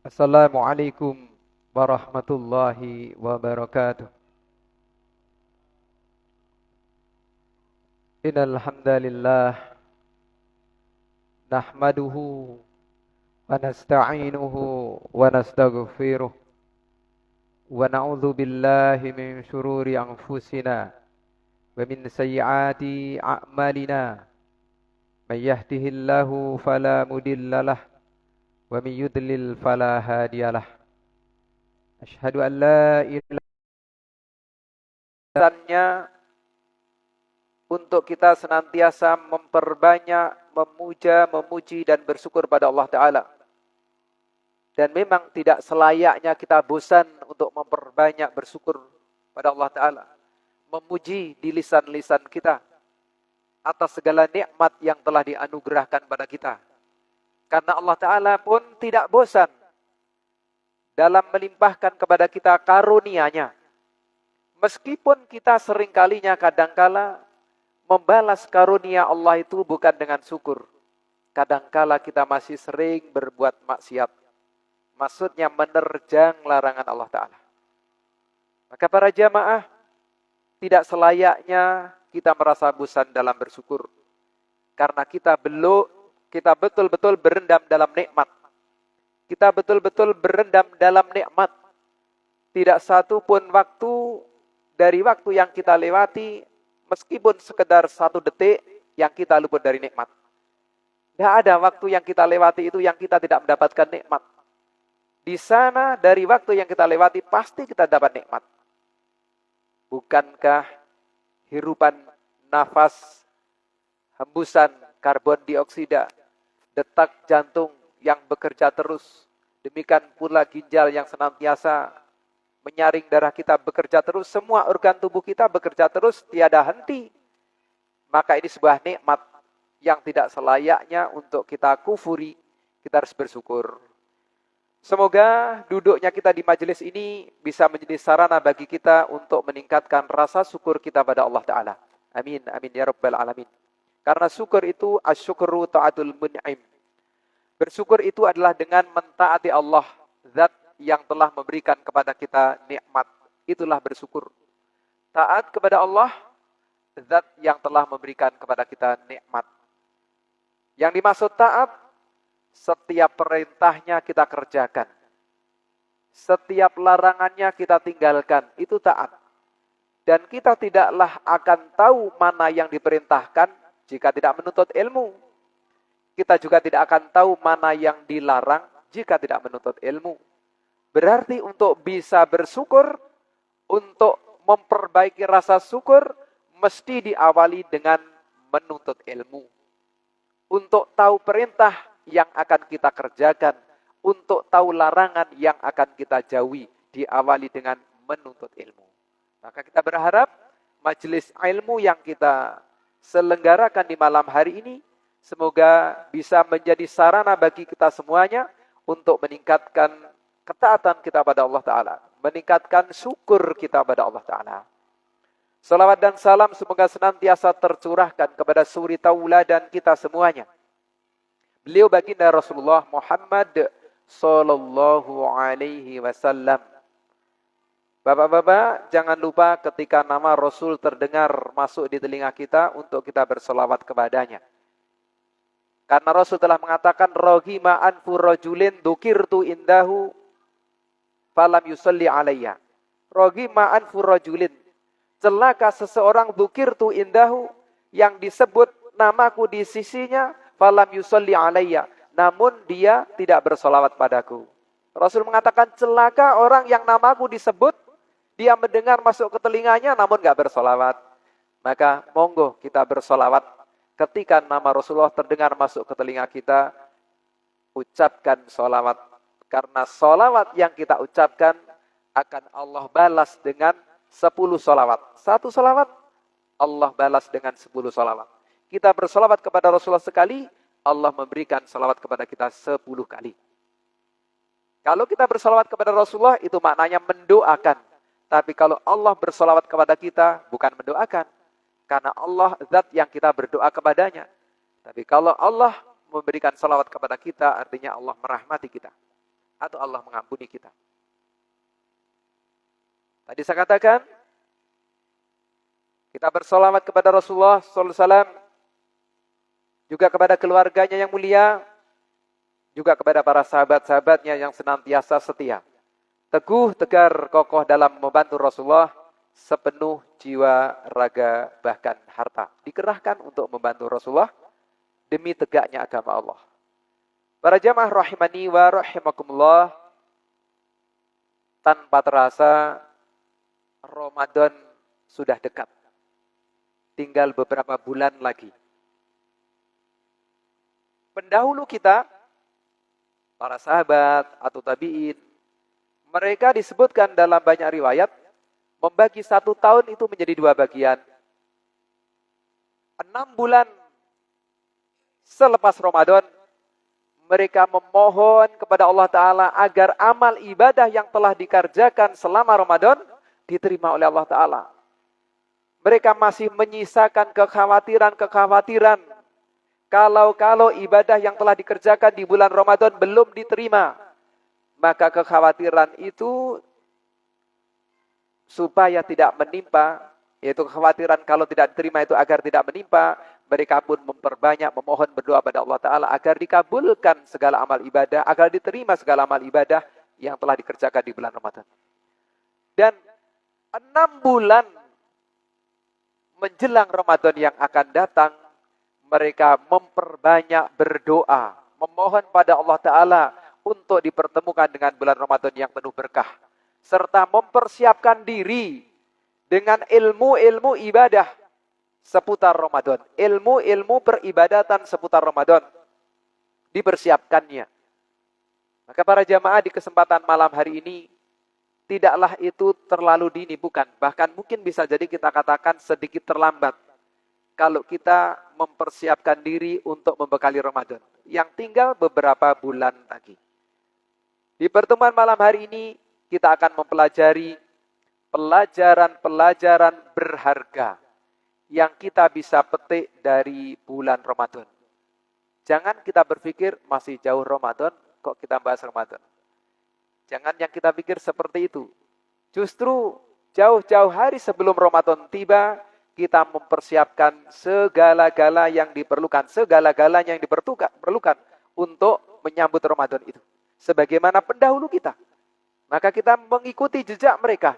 Assalamualaikum warahmatullahi wabarakatuh. Innal hamdalillah nahmaduhu wa nasta'inuhu wa nastaghfiruh wa na'udzu billahi min shururi anfusina wa min sayyiati a'malina. May yahdihillahu fala mudhillalah wa may yudlil fala hadiyalah. Asyhadu an la ilaha illallah untuk kita senantiasa memperbanyak, memuja, memuji dan bersyukur pada Allah Ta'ala. Dan memang tidak selayaknya kita bosan untuk memperbanyak bersyukur pada Allah Ta'ala. Memuji di lisan-lisan kita atas segala nikmat yang telah dianugerahkan pada kita. Karena Allah Ta'ala pun tidak bosan dalam melimpahkan kepada kita karunia-Nya. Meskipun kita seringkalinya kadangkala membalas karunia Allah itu bukan dengan syukur. Kadangkala kita masih sering berbuat maksiat. Maksudnya menerjang larangan Allah Ta'ala. Maka para jamaah, tidak selayaknya kita merasa bosan dalam bersyukur. Karena kita betul-betul berendam dalam nikmat. Kita betul-betul berendam dalam nikmat. Tidak satu pun waktu dari waktu yang kita lewati, meskipun sekedar 1 detik yang kita luput dari nikmat. Tidak ada waktu yang kita lewati itu yang kita tidak mendapatkan nikmat. Di sana dari waktu yang kita lewati pasti kita dapat nikmat. Bukankah hirupan nafas, hembusan karbon dioksida, detak jantung yang bekerja terus, demikian pula ginjal yang senantiasa menyaring darah kita bekerja terus, semua organ tubuh kita bekerja terus, tiada henti. Maka ini sebuah nikmat yang tidak selayaknya untuk kita kufuri, kita harus bersyukur. Semoga duduknya kita di majelis ini bisa menjadi sarana bagi kita untuk meningkatkan rasa syukur kita pada Allah Ta'ala. Amin, amin ya rabbal alamin. Karena syukur itu asyukru ta'atul mun'im. Bersyukur itu adalah dengan mentaati Allah, zat yang telah memberikan kepada kita nikmat. Itulah bersyukur. Taat kepada Allah, zat yang telah memberikan kepada kita nikmat. Yang dimaksud taat, setiap perintahnya kita kerjakan. Setiap larangannya kita tinggalkan. Itu taat. Dan kita tidaklah akan tahu mana yang diperintahkan jika tidak menuntut ilmu. Kita juga tidak akan tahu mana yang dilarang jika tidak menuntut ilmu. Berarti untuk bisa bersyukur, untuk memperbaiki rasa syukur, mesti diawali dengan menuntut ilmu. Untuk tahu perintah yang akan kita kerjakan, untuk tahu larangan yang akan kita jauhi, diawali dengan menuntut ilmu. Maka kita berharap majelis ilmu yang kita selenggarakan di malam hari ini, semoga bisa menjadi sarana bagi kita semuanya untuk meningkatkan ketaatan kita pada Allah Ta'ala, meningkatkan syukur kita pada Allah Ta'ala. Salawat dan salam semoga senantiasa tercurahkan kepada suri tauladan kita semuanya. Beliau baginda Rasulullah Muhammad sallallahu alaihi wasallam. Bapak-bapak, jangan lupa ketika nama Rasul terdengar masuk di telinga kita untuk kita berselawat kepadanya. Karena Rasul telah mengatakan, Rohima anfu rajulin dzukirtu indahu falam yusalli alayya. Rohima anfu rajulin. Celaka seseorang dzukirtu indahu, yang disebut namaku di sisinya, falam yusalli alayya, namun dia tidak bersolawat padaku. Rasul mengatakan celaka orang yang namaku disebut, dia mendengar masuk ke telinganya namun gak bersolawat. Maka monggo kita bersolawat. Ketika nama Rasulullah terdengar masuk ke telinga kita, ucapkan solawat. Karena solawat yang kita ucapkan akan Allah balas dengan 10 solawat. 1 solawat, Allah balas dengan 10 solawat. Kita bersolawat kepada Rasulullah sekali, Allah memberikan solawat kepada kita 10 kali. Kalau kita bersolawat kepada Rasulullah, itu maknanya mendoakan. Tapi kalau Allah bersolawat kepada kita, bukan mendoakan. Karena Allah zat yang kita berdoa kepadanya. Tapi kalau Allah memberikan salawat kepada kita, artinya Allah merahmati kita. atau Allah mengampuni kita. Tadi saya katakan, kita bersolawat kepada Rasulullah SAW, juga kepada keluarganya yang mulia, juga kepada para sahabat-sahabatnya yang senantiasa setia, teguh, tegar, kokoh dalam membantu Rasulullah sepenuh jiwa, raga, bahkan harta. Dikerahkan untuk membantu Rasulullah demi tegaknya agama Allah. Para jamaah rahimani wa rahimakumullah, tanpa terasa Ramadan sudah dekat. Tinggal beberapa bulan lagi. Pendahulu kita, para sahabat atau tabi'in, mereka disebutkan dalam banyak riwayat, membagi 1 tahun itu menjadi 2 bagian. 6 bulan selepas Ramadan, mereka memohon kepada Allah Ta'ala agar amal ibadah yang telah dikerjakan selama Ramadan diterima oleh Allah Ta'ala. Mereka masih menyisakan kekhawatiran-kekhawatiran. Kalau ibadah yang telah dikerjakan di bulan Ramadan belum diterima, maka kekhawatiran itu supaya tidak menimpa, yaitu kekhawatiran kalau tidak diterima itu agar tidak menimpa, mereka pun memperbanyak memohon berdoa pada Allah Ta'ala agar dikabulkan segala amal ibadah, agar diterima segala amal ibadah yang telah dikerjakan di bulan Ramadan. Dan 6 bulan menjelang Ramadan yang akan datang, mereka memperbanyak berdoa, memohon pada Allah Ta'ala untuk dipertemukan dengan bulan Ramadan yang penuh berkah, serta mempersiapkan diri dengan ilmu-ilmu ibadah seputar Ramadan. Ilmu-ilmu peribadatan seputar Ramadan dipersiapkannya. Maka para jamaah di kesempatan malam hari ini, tidaklah itu terlalu dini, bukan. Bahkan mungkin bisa jadi kita katakan sedikit terlambat kalau kita mempersiapkan diri untuk membekali Ramadan yang tinggal beberapa bulan lagi. Di pertemuan malam hari ini, kita akan mempelajari pelajaran-pelajaran berharga yang kita bisa petik dari bulan Ramadan. Jangan kita berpikir masih jauh Ramadan, kok kita bahas Ramadan. Jangan yang kita pikir seperti itu. Justru jauh-jauh hari sebelum Ramadan tiba, kita mempersiapkan segala-gala yang diperlukan, segala-galanya yang diperlukan untuk menyambut Ramadan itu. Sebagaimana pendahulu kita. Maka kita mengikuti jejak mereka.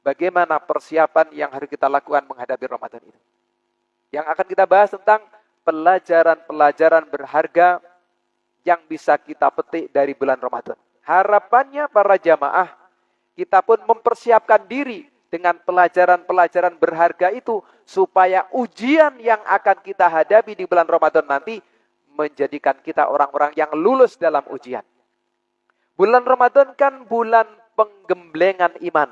Bagaimana persiapan yang harus kita lakukan menghadapi Ramadan itu. Yang akan kita bahas tentang pelajaran-pelajaran berharga yang bisa kita petik dari bulan Ramadan. Harapannya para jamaah, kita pun mempersiapkan diri dengan pelajaran-pelajaran berharga itu, supaya ujian yang akan kita hadapi di bulan Ramadan nanti, menjadikan kita orang-orang yang lulus dalam ujian. Bulan Ramadan kan bulan penggemblengan iman.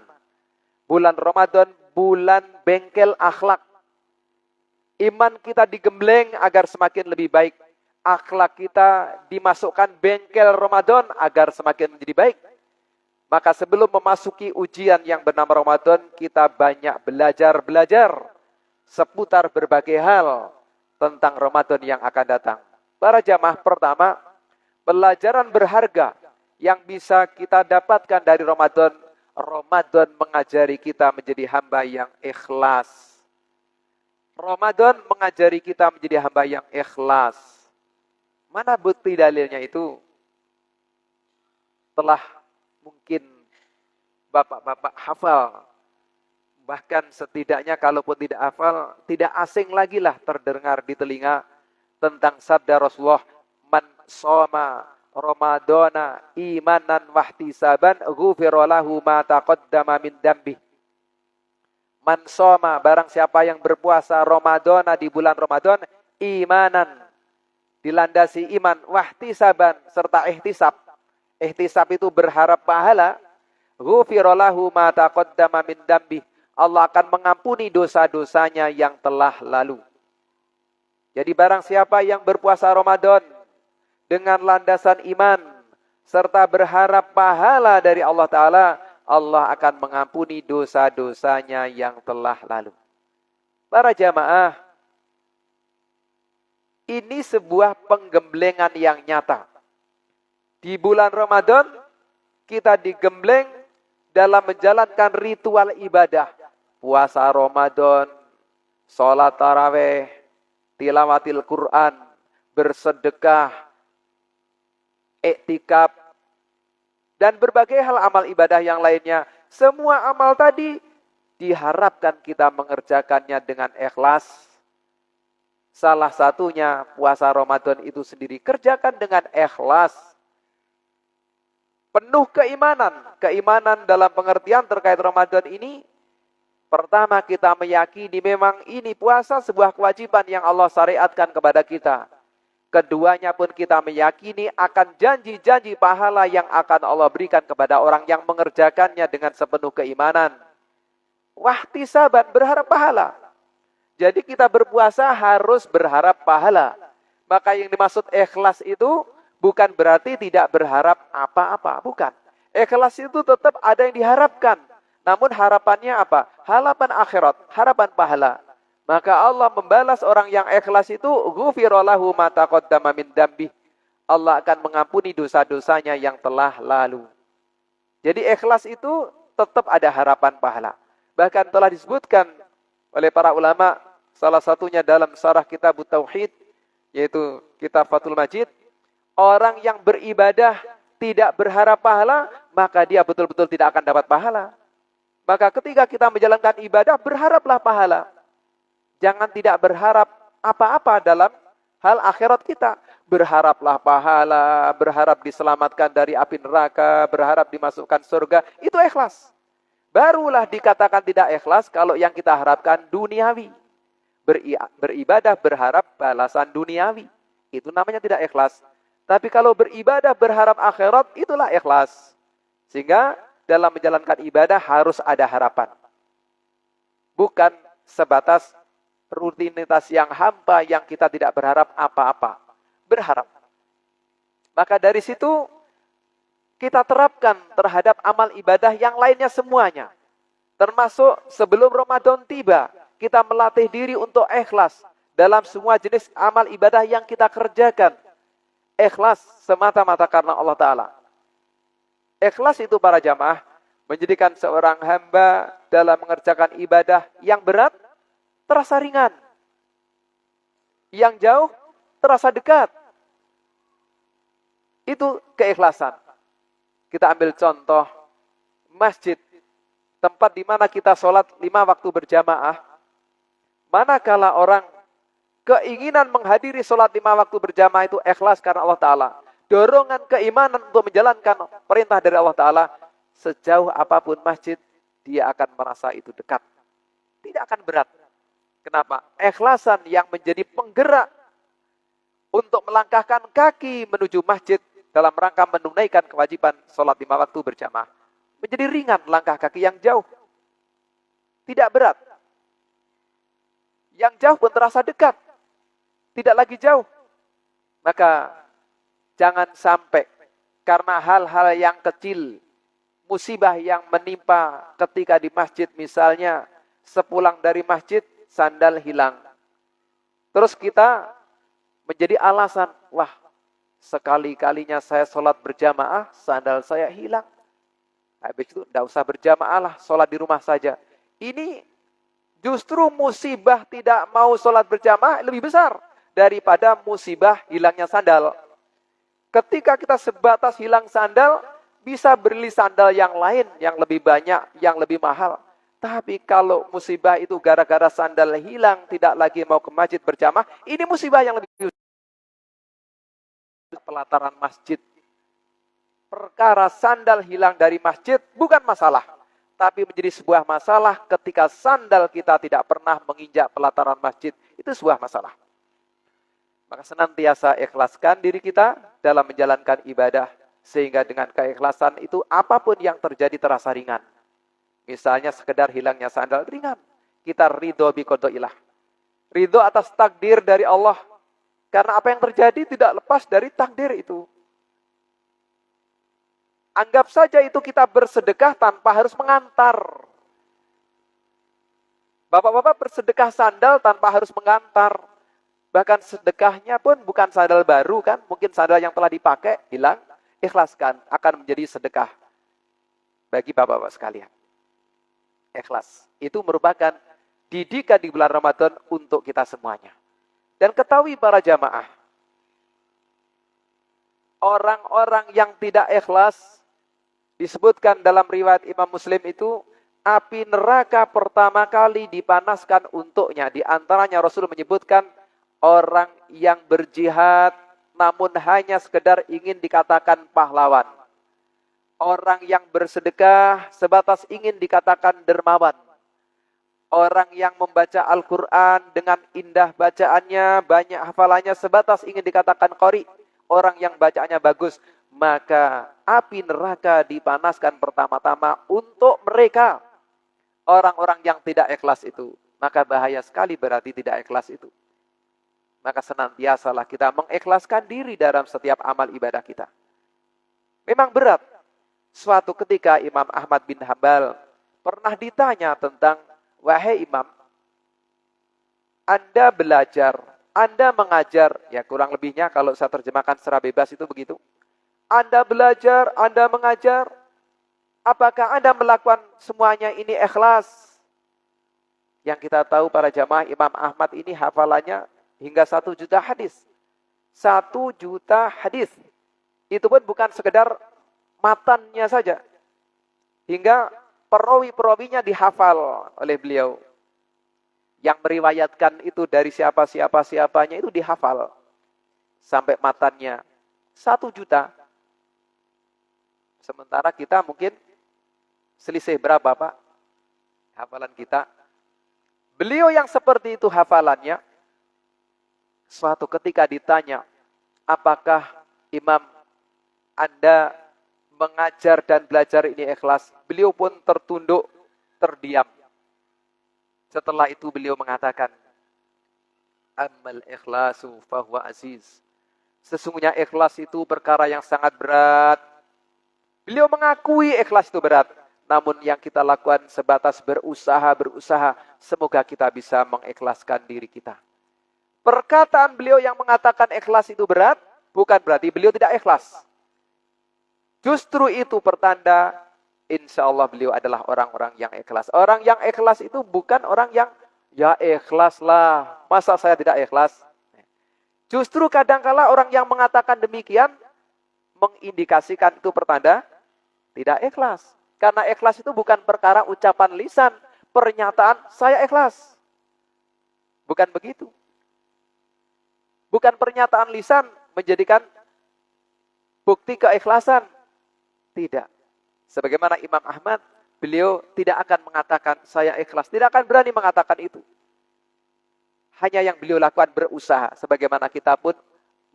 Bulan Ramadan bulan bengkel akhlak. Iman kita digembleng agar semakin lebih baik. Akhlak kita dimasukkan bengkel Ramadan agar semakin menjadi baik. Maka sebelum memasuki ujian yang bernama Ramadan, kita banyak belajar seputar berbagai hal tentang Ramadan yang akan datang. Para jamaah, pertama, pelajaran berharga yang bisa kita dapatkan dari Ramadan. Ramadan mengajari kita menjadi hamba yang ikhlas. Ramadan mengajari kita menjadi hamba yang ikhlas. Mana bukti dalilnya itu? Telah mungkin bapak-bapak hafal. Bahkan setidaknya kalaupun tidak hafal, tidak asing lagi lah terdengar di telinga tentang sabda Rasulullah, man shoma Ramadana imanan wahtisaban ghufira lahu ma taqaddama min dambi. Man shoma, barang siapa yang berpuasa Ramadana di bulan Ramadan, imanan, dilandasi iman, wahtisaban, serta ihtisab. Ihtisab itu berharap pahala. Ghufira lahu ma taqaddama min dambi. Allah akan mengampuni dosa-dosanya yang telah lalu. Jadi barang siapa yang berpuasa Ramadan dengan landasan iman serta berharap pahala dari Allah Ta'ala, Allah akan mengampuni dosa-dosanya yang telah lalu. Para jamaah, ini sebuah penggemblengan yang nyata. Di bulan Ramadan, kita digembleng dalam menjalankan ritual ibadah. Puasa Ramadan, sholat taraweh, tilawatil Quran, bersedekah, iktikaf, dan berbagai hal amal ibadah yang lainnya. Semua amal tadi diharapkan kita mengerjakannya dengan ikhlas. Salah satunya puasa Ramadan itu sendiri. Kerjakan dengan ikhlas. Penuh keimanan. Keimanan dalam pengertian terkait Ramadan ini, pertama kita meyakini memang ini puasa sebuah kewajiban yang Allah syariatkan kepada kita. Keduanya pun kita meyakini akan janji-janji pahala yang akan Allah berikan kepada orang yang mengerjakannya dengan sepenuh keimanan. Wahtisaban, berharap pahala. Jadi kita berpuasa harus berharap pahala. Maka yang dimaksud ikhlas itu bukan berarti tidak berharap apa-apa, bukan. Ikhlas itu tetap ada yang diharapkan. Namun harapannya apa? Harapan akhirat, harapan pahala. Maka Allah membalas orang yang ikhlas itu, ghufira lahu ma taqaddama min dzambi. Allah akan mengampuni dosa-dosanya yang telah lalu. Jadi ikhlas itu tetap ada harapan pahala. Bahkan telah disebutkan oleh para ulama, salah satunya dalam syarah kitab Tauhid, yaitu kitab Fathul Majid, orang yang beribadah tidak berharap pahala, maka dia betul-betul tidak akan dapat pahala. Maka ketika kita menjalankan ibadah, berharaplah pahala. Jangan tidak berharap apa-apa dalam hal akhirat kita. Berharaplah pahala, berharap diselamatkan dari api neraka, berharap dimasukkan surga. Itu ikhlas. Barulah dikatakan tidak ikhlas kalau yang kita harapkan duniawi. Beribadah berharap balasan duniawi. Itu namanya tidak ikhlas. Tapi kalau beribadah berharap akhirat, itulah ikhlas. Sehingga dalam menjalankan ibadah harus ada harapan. Bukan sebatas rutinitas yang hampa yang kita tidak berharap apa-apa. Berharap. Maka dari situ kita terapkan terhadap amal ibadah yang lainnya semuanya. Termasuk sebelum Ramadan tiba, kita melatih diri untuk ikhlas dalam semua jenis amal ibadah yang kita kerjakan. Ikhlas semata-mata karena Allah Ta'ala. Ikhlas itu para jamaah menjadikan seorang hamba dalam mengerjakan ibadah yang berat terasa ringan. Yang jauh terasa dekat. Itu keikhlasan. Kita ambil contoh masjid, tempat di mana kita sholat 5 waktu berjamaah. Manakala orang keinginan menghadiri sholat 5 waktu berjamaah itu ikhlas karena Allah Ta'ala. Dorongan keimanan untuk menjalankan perintah dari Allah Ta'ala. Sejauh apapun masjid, dia akan merasa itu dekat. Tidak akan berat. Kenapa? Ikhlasan yang menjadi penggerak untuk melangkahkan kaki menuju masjid dalam rangka menunaikan kewajiban sholat 5 waktu berjamaah. Menjadi ringan langkah kaki yang jauh. Tidak berat. Yang jauh pun terasa dekat. Tidak lagi jauh. Maka jangan sampai karena hal-hal yang kecil, musibah yang menimpa ketika di masjid misalnya, sepulang dari masjid, sandal hilang. Terus kita menjadi alasan, wah sekali-kalinya saya sholat berjamaah, sandal saya hilang. Habis itu tidak usah berjamaah lah, sholat di rumah saja. Ini justru musibah tidak mau sholat berjamaah lebih besar daripada musibah hilangnya sandal. Ketika kita sebatas hilang sandal, bisa beli sandal yang lain, yang lebih banyak, yang lebih mahal. Tapi kalau musibah itu gara-gara sandal hilang, tidak lagi mau ke masjid berjamaah, ini musibah yang lebih pelataran masjid. Perkara sandal hilang dari masjid bukan masalah. Tapi menjadi sebuah masalah ketika sandal kita tidak pernah menginjak pelataran masjid. Itu sebuah masalah. Maka senantiasa ikhlaskan diri kita dalam menjalankan ibadah. Sehingga dengan keikhlasan itu apapun yang terjadi terasa ringan. Misalnya sekedar hilangnya sandal, ringan. Kita ridho biqadailah. Ridho atas takdir dari Allah. Karena apa yang terjadi tidak lepas dari takdir itu. Anggap saja itu kita bersedekah tanpa harus mengantar. Bapak-bapak bersedekah sandal tanpa harus mengantar. Bahkan sedekahnya pun bukan sandal baru kan. Mungkin sandal yang telah dipakai, hilang. Ikhlaskan, akan menjadi sedekah. bagi bapak-bapak sekalian. Ikhlas. Itu merupakan didikan di bulan Ramadan untuk kita semuanya. Dan ketahui para jamaah, orang-orang yang tidak ikhlas, disebutkan dalam riwayat Imam Muslim itu, api neraka pertama kali dipanaskan untuknya. Di antaranya Rasul menyebutkan orang yang berjihad namun hanya sekedar ingin dikatakan pahlawan. Orang yang bersedekah sebatas ingin dikatakan dermawan. Orang yang membaca Al-Quran dengan indah bacaannya, banyak hafalannya sebatas ingin dikatakan qari. Orang yang bacaannya bagus. Maka api neraka dipanaskan pertama-tama untuk mereka. Orang-orang yang tidak ikhlas itu. Maka bahaya sekali berarti tidak ikhlas itu. Maka senantiasalah kita mengikhlaskan diri dalam setiap amal ibadah kita. Memang berat. Suatu ketika Imam Ahmad bin Hambal pernah ditanya tentang, wahai Imam, Anda belajar, Anda mengajar, ya kurang lebihnya kalau saya terjemahkan secara bebas itu begitu. Anda belajar, Anda mengajar, apakah Anda melakukan semuanya ini ikhlas? Yang kita tahu para jamaah, Imam Ahmad ini hafalannya hingga 1 juta hadis. 1 juta hadis. Itu pun bukan sekedar matannya saja. Hingga perawi-perawinya dihafal oleh beliau. Yang meriwayatkan itu dari siapa-siapanya itu dihafal. Sampai matannya 1 juta. Sementara kita mungkin selisih berapa Pak? Hafalan kita. Beliau yang seperti itu hafalannya, suatu ketika ditanya, apakah Imam Anda mengajar dan belajar ini ikhlas? Beliau pun tertunduk, terdiam. Setelah itu beliau mengatakan, Ammal ikhlasu fahuwa aziz. Sesungguhnya ikhlas itu perkara yang sangat berat. Beliau mengakui ikhlas itu berat. Namun yang kita lakukan sebatas berusaha. Semoga kita bisa mengikhlaskan diri kita. Perkataan beliau yang mengatakan ikhlas itu berat, bukan berarti beliau tidak ikhlas. Justru itu pertanda, insya Allah beliau adalah orang-orang yang ikhlas. Orang yang ikhlas itu bukan orang yang, ya ikhlas lah, masa saya tidak ikhlas? Justru kadangkala orang yang mengatakan demikian, mengindikasikan itu pertanda, tidak ikhlas. Karena ikhlas itu bukan perkara ucapan lisan, pernyataan, saya ikhlas. Bukan begitu. Bukan pernyataan lisan menjadikan bukti keikhlasan. Tidak. Sebagaimana Imam Ahmad, beliau tidak akan mengatakan saya ikhlas. Tidak akan berani mengatakan itu. Hanya yang beliau lakukan berusaha. Sebagaimana kita pun,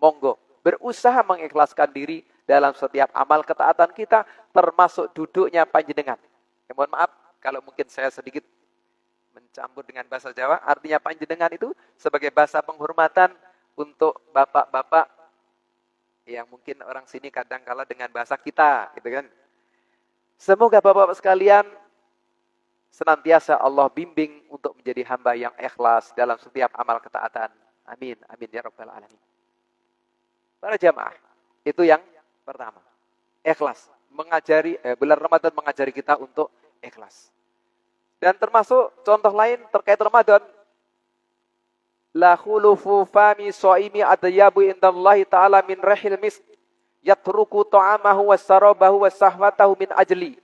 monggo. Berusaha mengikhlaskan diri dalam setiap amal ketaatan kita. Termasuk duduknya panjenengan. Ya, mohon maaf kalau mungkin saya sedikit mencampur dengan bahasa Jawa. Artinya panjenengan itu sebagai bahasa penghormatan untuk bapak-bapak yang mungkin orang sini kadang kala dengan bahasa kita, gitu kan. Semoga bapak-bapak sekalian senantiasa Allah bimbing untuk menjadi hamba yang ikhlas dalam setiap amal ketaatan. Amin, amin ya rabbal alamin. Para jamaah, itu yang pertama. Ikhlas, mengajari bulan Ramadan mengajari kita untuk ikhlas. Dan termasuk contoh lain terkait Ramadan, la khulufu fami shaimi adyabu indallahi ta'ala min rahil misk yatruku ta'amahu wassarabahu wassahwatahu min ajli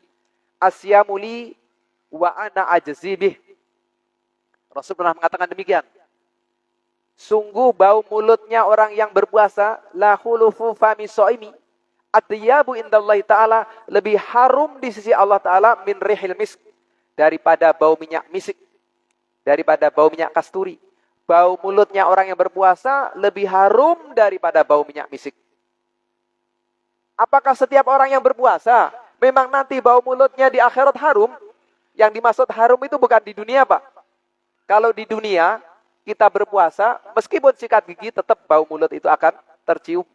asyamuli wa ana ajzibih. Rasul pernah mengatakan demikian. Sungguh bau mulutnya orang yang berpuasa, la khulufu fami shaimi adyabu indallahi ta'ala, lebih harum di sisi Allah Ta'ala min rihil misk, daripada bau minyak misik, daripada bau minyak kasturi. Bau mulutnya orang yang berpuasa lebih harum daripada bau minyak misik. Apakah setiap orang yang berpuasa memang nanti bau mulutnya di akhirat harum? Yang dimaksud harum itu bukan di dunia, Pak. Kalau di dunia kita berpuasa, meskipun sikat gigi tetap bau mulut itu akan tercium.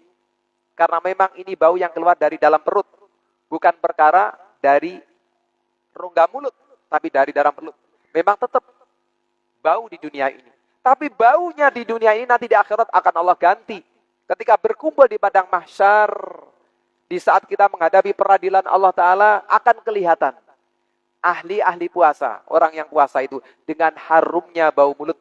Karena memang ini bau yang keluar dari dalam perut. Bukan perkara dari rongga mulut, tapi dari dalam perut. Memang tetap bau di dunia ini. Tapi baunya di dunia ini nanti di akhirat akan Allah ganti. Ketika berkumpul di padang mahsyar, Di saat kita menghadapi peradilan Allah Ta'ala, akan kelihatan ahli-ahli puasa, orang yang puasa itu, dengan harumnya bau mulut.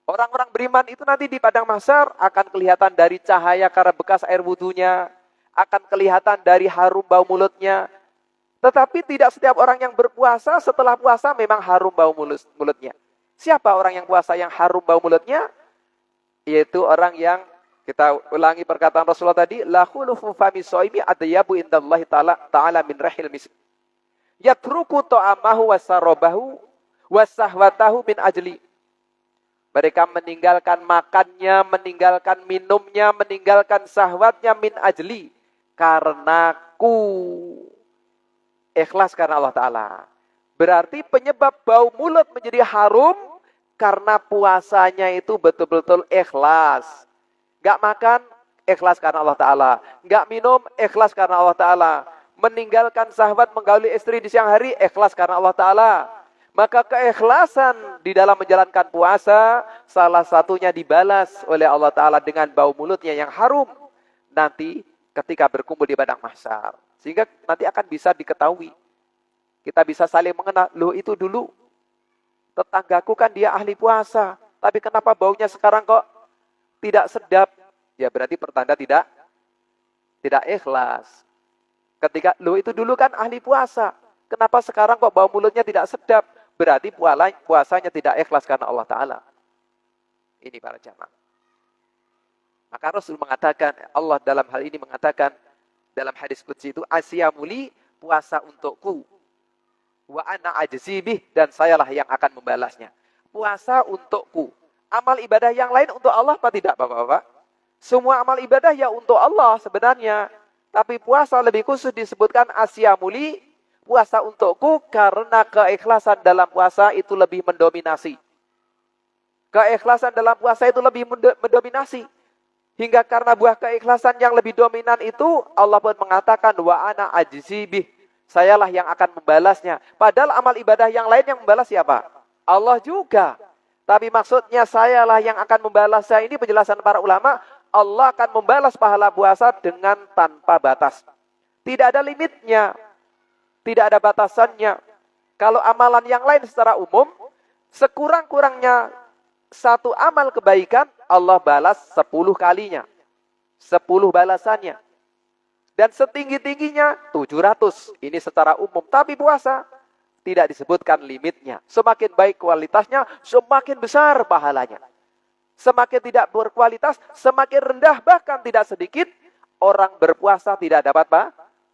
Orang-orang beriman itu nanti di padang mahsyar akan kelihatan dari cahaya karena bekas air wudhunya, akan kelihatan dari harum bau mulutnya. Tetapi tidak setiap orang yang berpuasa setelah puasa memang harum bau mulutnya. Siapa orang yang puasa yang harum bau mulutnya? Yaitu orang yang, kita ulangi perkataan Rasulullah tadi, la khulufu fami shaimi adyabu indallahi ta'ala min rahil misk. Yatruku ta'amahu wa sarabahu wa sahwatahu min ajli. Mereka meninggalkan makannya, meninggalkan minumnya, meninggalkan sahwatnya min ajli. Karenaku. Ikhlas karena Allah Ta'ala. Berarti penyebab bau mulut menjadi harum karena puasanya itu betul-betul ikhlas. Gak makan, ikhlas karena Allah Ta'ala. Gak minum, ikhlas karena Allah Ta'ala. Meninggalkan sahabat menggauli istri di siang hari, ikhlas karena Allah Ta'ala. Maka keikhlasan di dalam menjalankan puasa, salah satunya dibalas oleh Allah Ta'ala dengan bau mulutnya yang harum. Nanti ketika berkumpul di padang mahsyar. Sehingga nanti akan bisa diketahui. Kita bisa saling mengenal. Loh itu dulu tetanggaku kan dia ahli puasa. Tapi kenapa baunya sekarang kok tidak sedap? Ya berarti pertanda tidak ikhlas. Ketika loh itu dulu kan ahli puasa. Kenapa sekarang kok bau mulutnya tidak sedap? Berarti puasanya tidak ikhlas karena Allah Ta'ala. Ini para jamaah. Maka Rasul mengatakan, Allah dalam hal ini mengatakan, dalam hadis qudsi itu, asyamuli, puasa untukku. Wa ana ajzibih, dan sayalah yang akan membalasnya. Puasa untukku. Amal ibadah yang lain untuk Allah apa tidak, Bapak-bapak? Semua amal ibadah ya untuk Allah sebenarnya. Tapi puasa lebih khusus disebutkan asyamuli, puasa untukku, karena keikhlasan dalam puasa itu lebih mendominasi. Keikhlasan dalam puasa itu lebih mendominasi. Hingga karena buah keikhlasan yang lebih dominan itu, Allah pun mengatakan, wa ana ajzibih. Sayalah yang akan membalasnya. Padahal amal ibadah yang lain yang membalas siapa? Allah juga. Tapi maksudnya sayalah yang akan membalasnya. Ini penjelasan para ulama, Allah akan membalas pahala puasa dengan tanpa batas. Tidak ada limitnya. Tidak ada batasannya. Kalau amalan yang lain secara umum, sekurang-kurangnya satu amal kebaikan, Allah balas 10 kalinya. 10 balasannya. Dan setinggi-tingginya 700. Ini secara umum. Tapi puasa tidak disebutkan limitnya. Semakin baik kualitasnya, semakin besar pahalanya. Semakin tidak berkualitas, semakin rendah, bahkan tidak sedikit orang berpuasa tidak dapat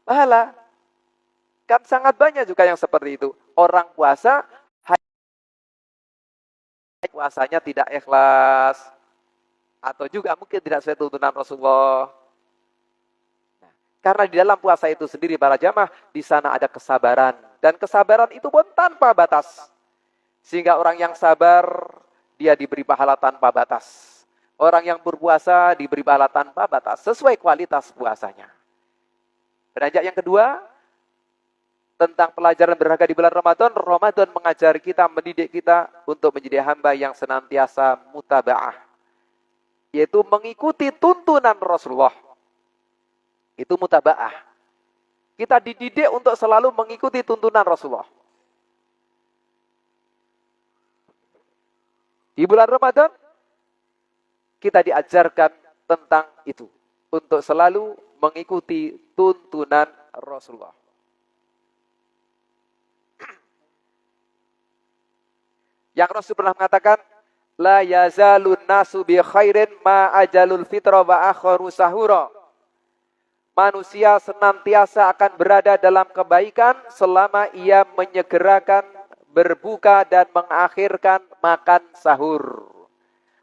pahala. Kan sangat banyak juga yang seperti itu. Orang puasa, puasanya tidak ikhlas. Atau juga mungkin tidak sesuai tuntunan Rasulullah. Nah, karena di dalam puasa itu sendiri para jamaah, di sana ada kesabaran. Dan kesabaran itu pun tanpa batas. Sehingga orang yang sabar, dia diberi pahala tanpa batas. Orang yang berpuasa diberi pahala tanpa batas. Sesuai kualitas puasanya. Beranjak yang kedua, tentang pelajaran berharga di bulan Ramadan. Ramadan mengajari kita, mendidik kita untuk menjadi hamba yang senantiasa mutaba'ah. Yaitu mengikuti tuntunan Rasulullah. Itu mutaba'ah. Kita dididik untuk selalu mengikuti tuntunan Rasulullah. Di bulan Ramadan, kita diajarkan tentang itu. Untuk selalu mengikuti tuntunan Rasulullah. Yang Rasul pernah mengatakan, la yazalun nasu bi khairin ma ajalul fitra wa akharu sahura. Manusia senantiasa akan berada dalam kebaikan selama ia menyegerakan berbuka dan mengakhirkan makan sahur.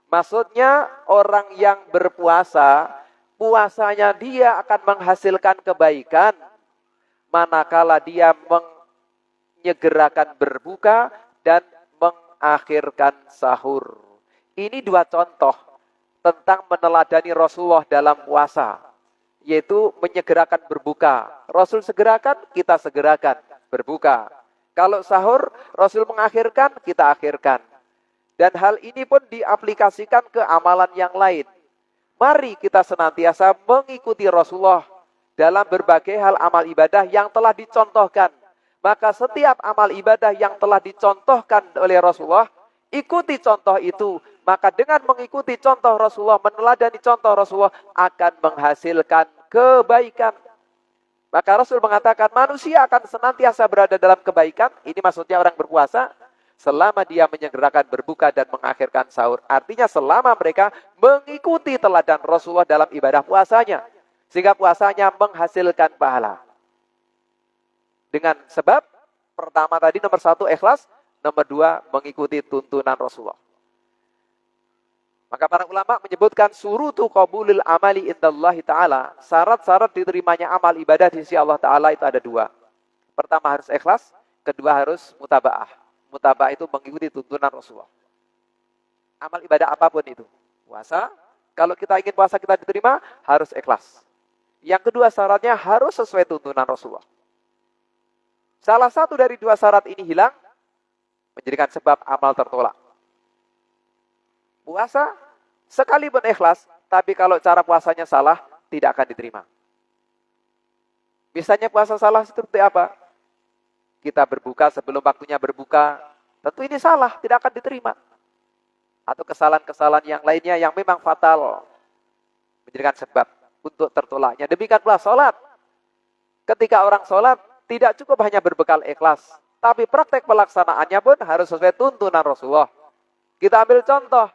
Maksudnya orang yang berpuasa, puasanya dia akan menghasilkan kebaikan manakala dia menyegerakan berbuka dan mengakhirkan sahur. Ini dua contoh tentang meneladani Rasulullah dalam puasa, yaitu menyegerakan berbuka. Rasul segerakan, kita segerakan berbuka. Kalau sahur, Rasul mengakhirkan, kita akhirkan. Dan hal ini pun diaplikasikan ke amalan yang lain. Mari kita senantiasa mengikuti Rasulullah dalam berbagai hal amal ibadah yang telah dicontohkan. Maka setiap amal ibadah yang telah dicontohkan oleh Rasulullah, ikuti contoh itu. Maka dengan mengikuti contoh Rasulullah, meneladani contoh Rasulullah, akan menghasilkan kebaikan. Maka Rasul mengatakan manusia akan senantiasa berada dalam kebaikan. Ini maksudnya orang berpuasa selama dia menyegerakan berbuka dan mengakhirkan sahur. Artinya selama mereka mengikuti teladan Rasulullah dalam ibadah puasanya. Sehingga puasanya menghasilkan pahala. Dengan sebab, pertama tadi nomor 1 ikhlas, nomor 2 mengikuti tuntunan Rasulullah. Maka para ulama menyebutkan surutu qabulil amali indallahi ta'ala. Syarat-syarat diterimanya amal ibadah di sisi Allah Ta'ala itu ada 2. Pertama harus ikhlas, kedua harus mutaba'ah. Mutaba'ah itu mengikuti tuntunan Rasulullah. Amal ibadah apapun itu. Puasa, kalau kita ingin puasa kita diterima, harus ikhlas. Yang kedua syaratnya harus sesuai tuntunan Rasulullah. Salah satu dari 2 syarat ini hilang, menjadikan sebab amal tertolak. Puasa, sekalipun ikhlas, tapi kalau cara puasanya salah, tidak akan diterima. Misalnya puasa salah seperti apa? Kita berbuka sebelum waktunya berbuka, tentu ini salah, tidak akan diterima. Atau kesalahan-kesalahan yang lainnya yang memang fatal, menjadikan sebab untuk tertolaknya. Demikian pula sholat. Ketika orang sholat, tidak cukup hanya berbekal ikhlas, tapi praktek pelaksanaannya pun harus sesuai tuntunan Rasulullah. Kita ambil contoh,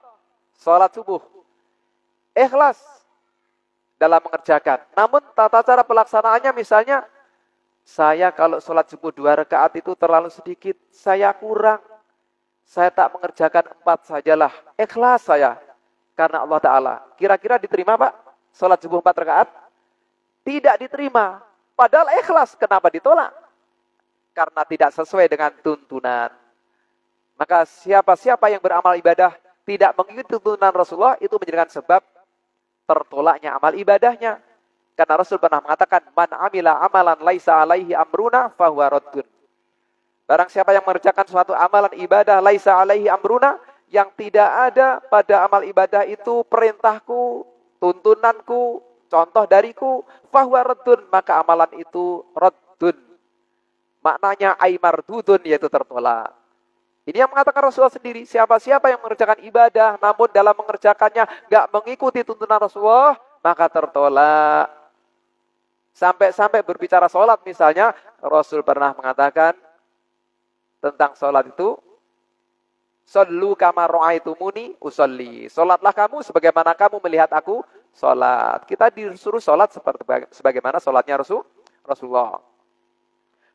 sholat subuh. Ikhlas dalam mengerjakan. Namun tata cara pelaksanaannya misalnya, saya kalau sholat subuh 2 rakaat itu terlalu sedikit, saya kurang. Saya tak mengerjakan 4 sajalah. Ikhlas saya. Karena Allah Ta'ala. Kira-kira diterima Pak? Sholat subuh 4 rakaat? Tidak diterima. Padahal ikhlas. Kenapa ditolak? Karena tidak sesuai dengan tuntunan. Maka siapa-siapa yang beramal ibadah tidak mengikuti tuntunan Rasulullah, itu menjadikan sebab tertolaknya amal ibadahnya. Karena Rasul pernah mengatakan, man amila amalan laisa alaihi amruna fahuwa raddun. Barang siapa yang mengerjakan suatu amalan ibadah laisa alaihi amruna, yang tidak ada pada amal ibadah itu perintahku, tuntunanku, contoh dariku, fahuwa raddun, maka amalan itu raddun. Maknanya ay mardudun, yaitu tertolak. Ini yang mengatakan Rasulullah sendiri, siapa-siapa yang mengerjakan ibadah namun dalam mengerjakannya enggak mengikuti tuntunan Rasulullah, maka tertolak. Sampai berbicara sholat misalnya, Rasul pernah mengatakan tentang sholat itu, Sallu kama ra'aitumuni usolli. Sholatlah kamu sebagaimana kamu melihat aku sholat. Kita disuruh sholat sebagaimana sholatnya Rasulullah.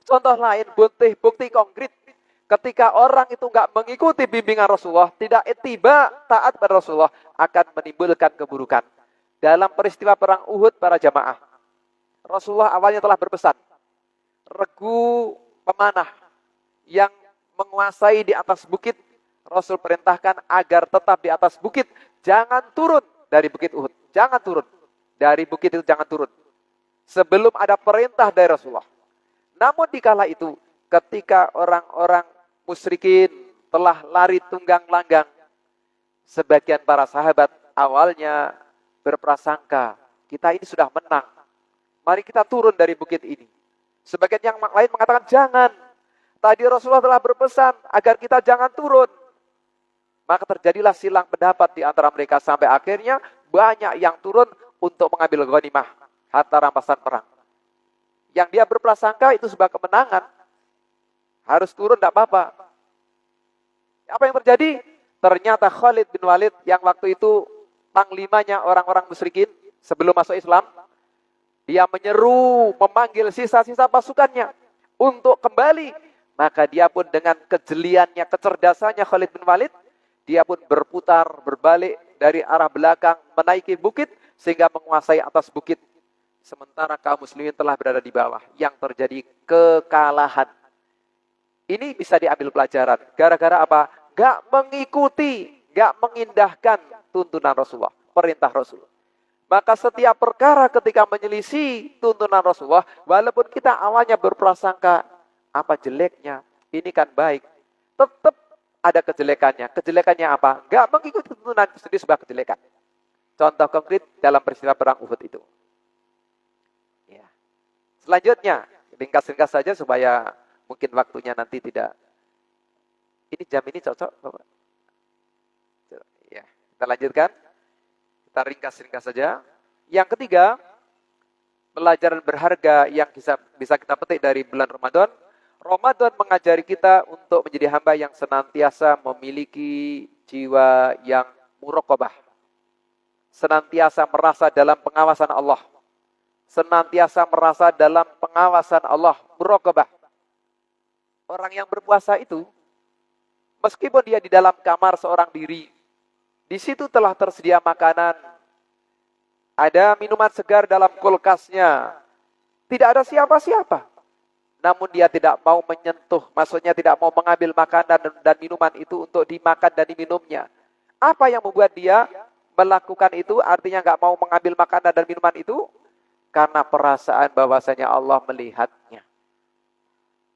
Contoh lain, bukti konkret. Ketika orang itu enggak mengikuti bimbingan Rasulullah, tidak ittiba, taat pada Rasulullah, akan menimbulkan keburukan. Dalam peristiwa perang Uhud para jamaah, Rasulullah awalnya telah berpesan, regu pemanah yang menguasai di atas bukit, Rasul perintahkan agar tetap di atas bukit, jangan turun dari bukit Uhud, jangan turun dari bukit itu, jangan turun sebelum ada perintah dari Rasulullah. Namun di kala itu, ketika orang-orang musyrikin telah lari tunggang langgang, sebagian para sahabat awalnya berprasangka, kita ini sudah menang, mari kita turun dari bukit ini. Sebagian yang lain mengatakan, jangan. Tadi Rasulullah telah berpesan agar kita jangan turun. Maka terjadilah silang pendapat di antara mereka. Sampai akhirnya banyak yang turun untuk mengambil ghanimah, harta rampasan perang. Yang dia berprasangka itu sebuah kemenangan. Harus turun, tidak apa-apa. Apa yang terjadi? Ternyata Khalid bin Walid yang waktu itu panglimanya orang-orang musyrikin sebelum masuk Islam, dia menyeru, memanggil sisa-sisa pasukannya untuk kembali. Maka dia pun dengan kejeliannya, kecerdasannya Khalid bin Walid, dia pun berputar, berbalik dari arah belakang, menaiki bukit, sehingga menguasai atas bukit. Sementara kaum muslimin telah berada di bawah. Yang terjadi kekalahan. Ini bisa diambil pelajaran. Gara-gara apa? Gak mengikuti, gak mengindahkan tuntunan Rasulullah, perintah Rasulullah. Maka setiap perkara ketika menyelisih tuntunan Rasulullah, walaupun kita awalnya berprasangka, apa jeleknya? Ini kan baik. Tetap ada kejelekannya. Kejelekannya apa? Gak mengikuti tuntunan itu sendiri sebuah kejelekan. Contoh konkret dalam peristiwa perang Uhud itu. Ya. Selanjutnya, ringkas-ringkas saja supaya mungkin waktunya nanti tidak. Ini jam ini cocok, Bapak? Ya, kita lanjutkan. Kita ringkas-ringkas saja. Yang ketiga, pelajaran berharga yang bisa kita petik dari bulan Ramadan. Ramadan mengajari kita untuk menjadi hamba yang senantiasa memiliki jiwa yang muraqabah. Senantiasa merasa dalam pengawasan Allah. Senantiasa merasa dalam pengawasan Allah, muraqabah. Orang yang berpuasa itu, meskipun dia di dalam kamar seorang diri, di situ telah tersedia makanan, ada minuman segar dalam kulkasnya, tidak ada siapa-siapa. Namun dia tidak mau menyentuh, maksudnya tidak mau mengambil makanan dan minuman itu untuk dimakan dan diminumnya. Apa yang membuat dia melakukan itu, artinya nggak mau mengambil makanan dan minuman itu? Karena perasaan bahwasanya Allah melihatnya.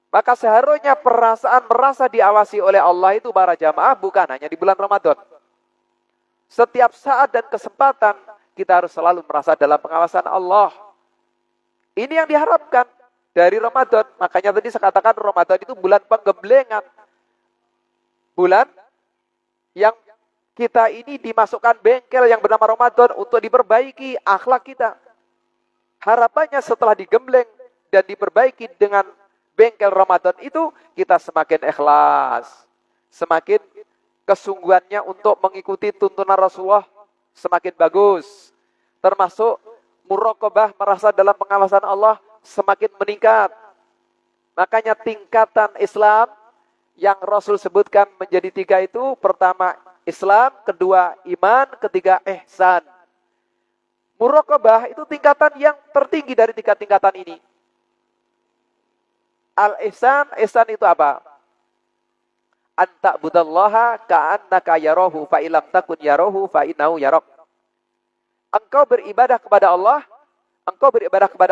Maka seharusnya perasaan merasa diawasi oleh Allah itu para jamaah bukan hanya di bulan Ramadan. Setiap saat dan kesempatan kita harus selalu merasa dalam pengawasan Allah. Ini yang diharapkan dari Ramadan. Makanya tadi saya katakan Ramadan itu bulan penggemblengan. Bulan yang kita ini dimasukkan bengkel yang bernama Ramadan untuk diperbaiki akhlak kita. Harapannya setelah digembleng dan diperbaiki dengan bengkel Ramadan itu, kita semakin ikhlas. Semakin kesungguhannya untuk mengikuti tuntunan Rasulullah semakin bagus. Termasuk muraqabah, merasa dalam pengawasan Allah semakin meningkat. Makanya tingkatan Islam yang Rasul sebutkan menjadi 3 itu, pertama Islam, kedua iman, ketiga ihsan. Muraqabah itu tingkatan yang tertinggi dari 3 tingkatan ini. Al-ihsan, ihsan itu apa? Anta budallaha ka'annaka yarahu fa ilam takun yarahu fa innahu yarak. Engkau beribadah kepada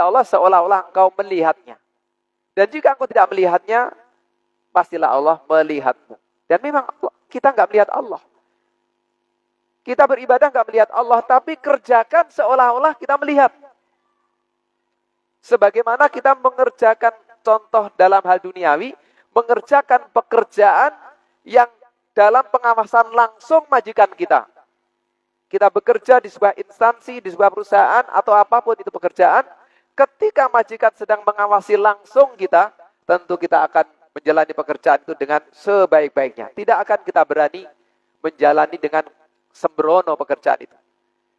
Allah, seolah-olah engkau melihatnya. Dan jika engkau tidak melihatnya, pastilah Allah melihatmu. Dan memang kita enggak melihat Allah. Kita beribadah enggak melihat Allah, tapi kerjakan seolah-olah kita melihat. Sebagaimana kita mengerjakan contoh dalam hal duniawi, mengerjakan pekerjaan yang dalam pengawasan langsung majikan kita. Kita bekerja di sebuah instansi, di sebuah perusahaan, atau apapun itu pekerjaan. Ketika majikan sedang mengawasi langsung kita, tentu kita akan menjalani pekerjaan itu dengan sebaik-baiknya. Tidak akan kita berani menjalani dengan sembrono pekerjaan itu.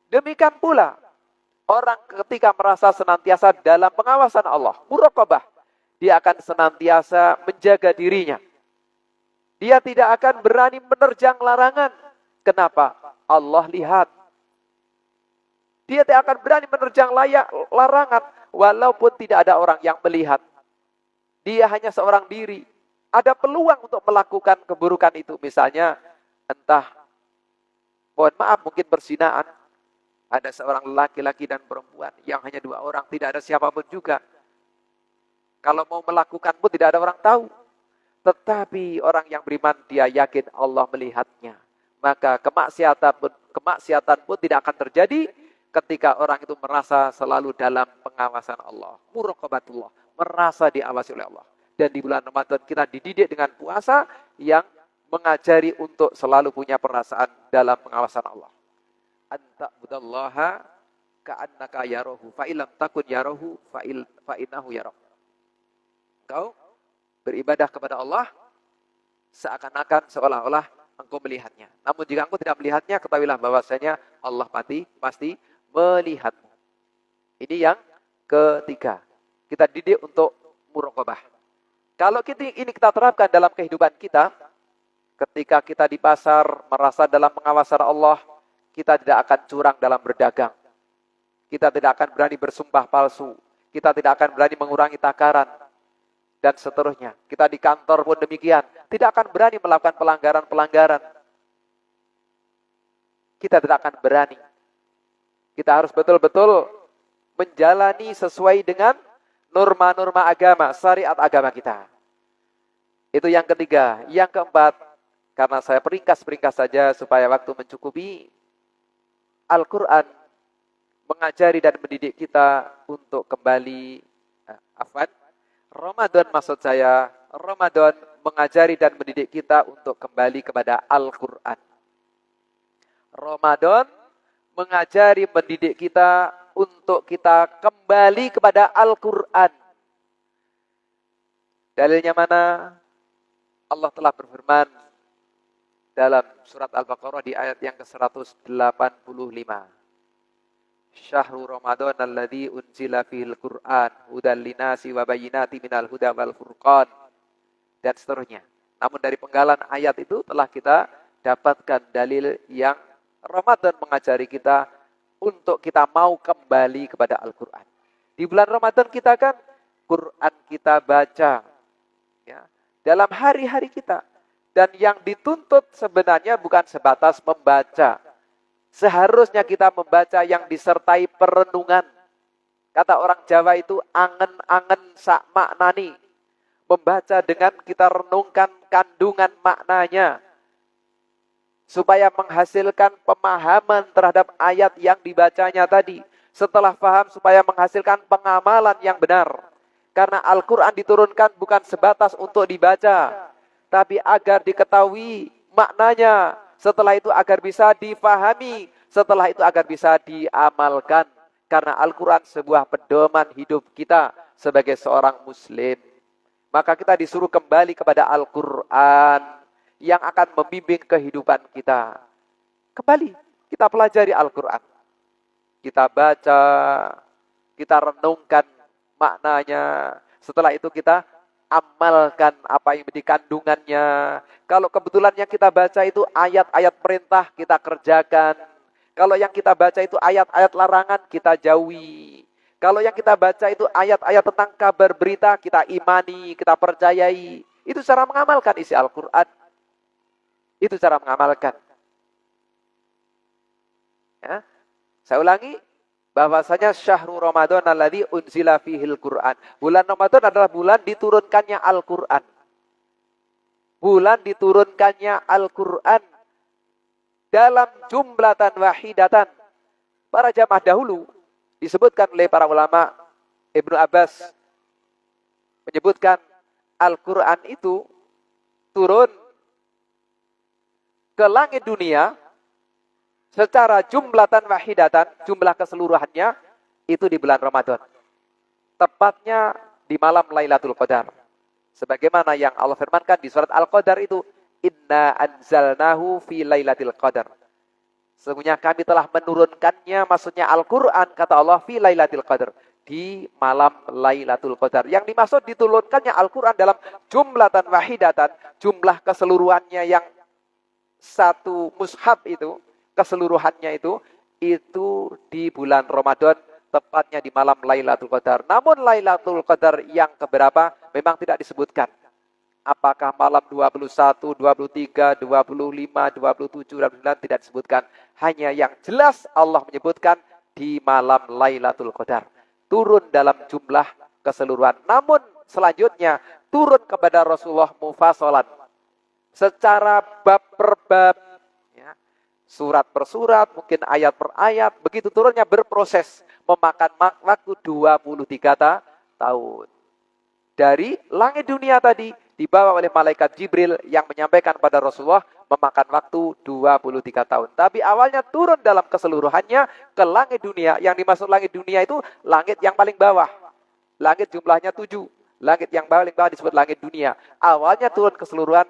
Demikian pula, orang ketika merasa senantiasa dalam pengawasan Allah, muraqabah, dia akan senantiasa menjaga dirinya. Dia tidak akan berani menerjang larangan. Kenapa? Allah lihat. Dia tidak akan berani menerjang larangan, walaupun tidak ada orang yang melihat. Dia hanya seorang diri. Ada peluang untuk melakukan keburukan itu. Misalnya, entah, mohon maaf, mungkin perzinaan. Ada seorang laki-laki dan perempuan yang hanya 2 orang, tidak ada siapapun juga. Kalau mau melakukan pun tidak ada orang tahu. Tetapi orang yang beriman, dia yakin Allah melihatnya. Maka kemaksiatan pun tidak akan terjadi ketika orang itu merasa selalu dalam pengawasan Allah. Muraqabatullah, merasa diawasi oleh Allah. Dan di bulan Ramadan kita dididik dengan puasa yang mengajari untuk selalu punya perasaan dalam pengawasan Allah. Anta budallaha ka'annaka yarahu fa ilam takun yarahu fa innahu yarak. Engkau beribadah kepada Allah seakan-akan seolah-olah engkau melihatnya. Namun jika engkau tidak melihatnya, ketahuilah bahwasanya Allah pasti melihatmu. Ini yang ketiga. Kita didik untuk muraqabah. Kalau ini kita terapkan dalam kehidupan kita, ketika kita di pasar merasa dalam pengawasan Allah, kita tidak akan curang dalam berdagang. Kita tidak akan berani bersumpah palsu. Kita tidak akan berani mengurangi takaran. Dan seterusnya. Kita di kantor pun demikian. Tidak akan berani melakukan pelanggaran-pelanggaran. Kita tidak akan berani. Kita harus betul-betul menjalani sesuai dengan norma-norma agama, syariat agama kita. Itu yang ketiga. Yang keempat, karena saya peringkas saja supaya waktu mencukupi, Al-Quran mengajari dan mendidik kita untuk kembali Afwan, Ramadan maksud saya, Ramadan mengajari dan mendidik kita untuk kembali kepada Al-Quran. Ramadan mengajari mendidik kita untuk kita kembali kepada Al-Quran. Dalilnya mana? Allah telah berfirman dalam surat Al-Baqarah di ayat yang ke-185. Syahrul Ramadan alladzi unzila fihil Qur'an hudal linasi wa bayyinati minal huda wal furqan, dan seterusnya. Namun dari penggalan ayat itu telah kita dapatkan dalil yang Ramadan mengajari kita untuk kita mau kembali kepada Al-Quran. Di bulan Ramadan kita kan Quran kita baca ya, dalam hari-hari kita. Dan yang dituntut sebenarnya bukan sebatas membaca. Seharusnya kita membaca yang disertai perenungan. Kata orang Jawa itu angen-angen sak maknani. Membaca dengan kita renungkan kandungan maknanya. Supaya menghasilkan pemahaman terhadap ayat yang dibacanya tadi. Setelah paham supaya menghasilkan pengamalan yang benar. Karena Al-Quran diturunkan bukan sebatas untuk dibaca, tapi agar diketahui maknanya. Setelah itu agar bisa difahami. Setelah itu agar bisa diamalkan. Karena Al-Quran sebuah pedoman hidup kita sebagai seorang muslim. Maka kita disuruh kembali kepada Al-Quran yang akan membimbing kehidupan kita. Kembali, kita pelajari Al-Quran. Kita baca, kita renungkan maknanya. Setelah itu kita amalkan apa yang menjadi kandungannya. Kalau kebetulan yang kita baca itu ayat-ayat perintah, kita kerjakan. Kalau yang kita baca itu ayat-ayat larangan, kita jauhi. Kalau yang kita baca itu ayat-ayat tentang kabar berita, kita imani, kita percayai. Itu cara mengamalkan isi Al-Quran. Itu cara mengamalkan. Ya. Saya ulangi, bahwasanya syahrul Ramadan alladzi unzila fihil Qur'an. Bulan Ramadan adalah bulan diturunkannya Al-Qur'an. Bulan diturunkannya Al-Qur'an dalam jumlatan wahidatan. Para jamaah dahulu disebutkan oleh para ulama, Ibnu Abbas menyebutkan Al-Qur'an itu turun ke langit dunia secara jumlatan wahidatan, jumlah keseluruhannya itu di bulan Ramadan. Tepatnya di malam Lailatul Qadar. Sebagaimana yang Allah firmankan di surat Al-Qadar itu, Inna anzalnahu fi Lailatul Qadar. Sesungguhnya kami telah menurunkannya, maksudnya Al-Quran, kata Allah, fi Lailatul Qadar. Di malam Lailatul Qadar. Yang dimaksud diturunkannya Al-Quran dalam jumlatan wahidatan, jumlah keseluruhannya yang satu mushaf itu, keseluruhannya itu di bulan Ramadan, tepatnya di malam Lailatul Qadar. Namun Lailatul Qadar yang keberapa memang tidak disebutkan. Apakah malam 21, 23, 25, 27, 29 tidak disebutkan. Hanya yang jelas Allah menyebutkan di malam Lailatul Qadar. Turun dalam jumlah keseluruhan. Namun selanjutnya turun kepada Rasulullah mufassalan. Secara bab per bab. Surat per surat, mungkin ayat per ayat, begitu turunnya berproses, memakan waktu 23 tahun. Dari langit dunia tadi, dibawa oleh malaikat Jibril yang menyampaikan pada Rasulullah, memakan waktu 23 tahun. Tapi awalnya turun dalam keseluruhannya ke langit dunia. Yang dimaksud langit dunia itu langit yang paling bawah. Langit jumlahnya 7. Langit yang paling bawah disebut langit dunia. Awalnya turun keseluruhan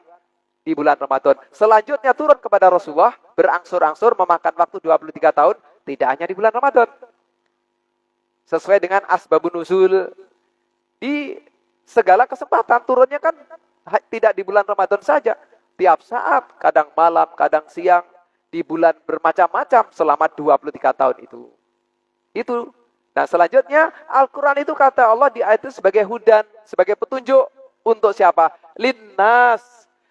di bulan Ramadan. Selanjutnya turun kepada Rasulullah, berangsur-angsur memakan waktu 23 tahun, tidak hanya di bulan Ramadan. Sesuai dengan asbabun nuzul, di segala kesempatan turunnya kan tidak di bulan Ramadan saja. Tiap saat, kadang malam, kadang siang, di bulan bermacam-macam selama 23 tahun itu. Nah selanjutnya, Al-Quran itu kata Allah di ayat itu sebagai hudan, sebagai petunjuk untuk siapa? Linnas.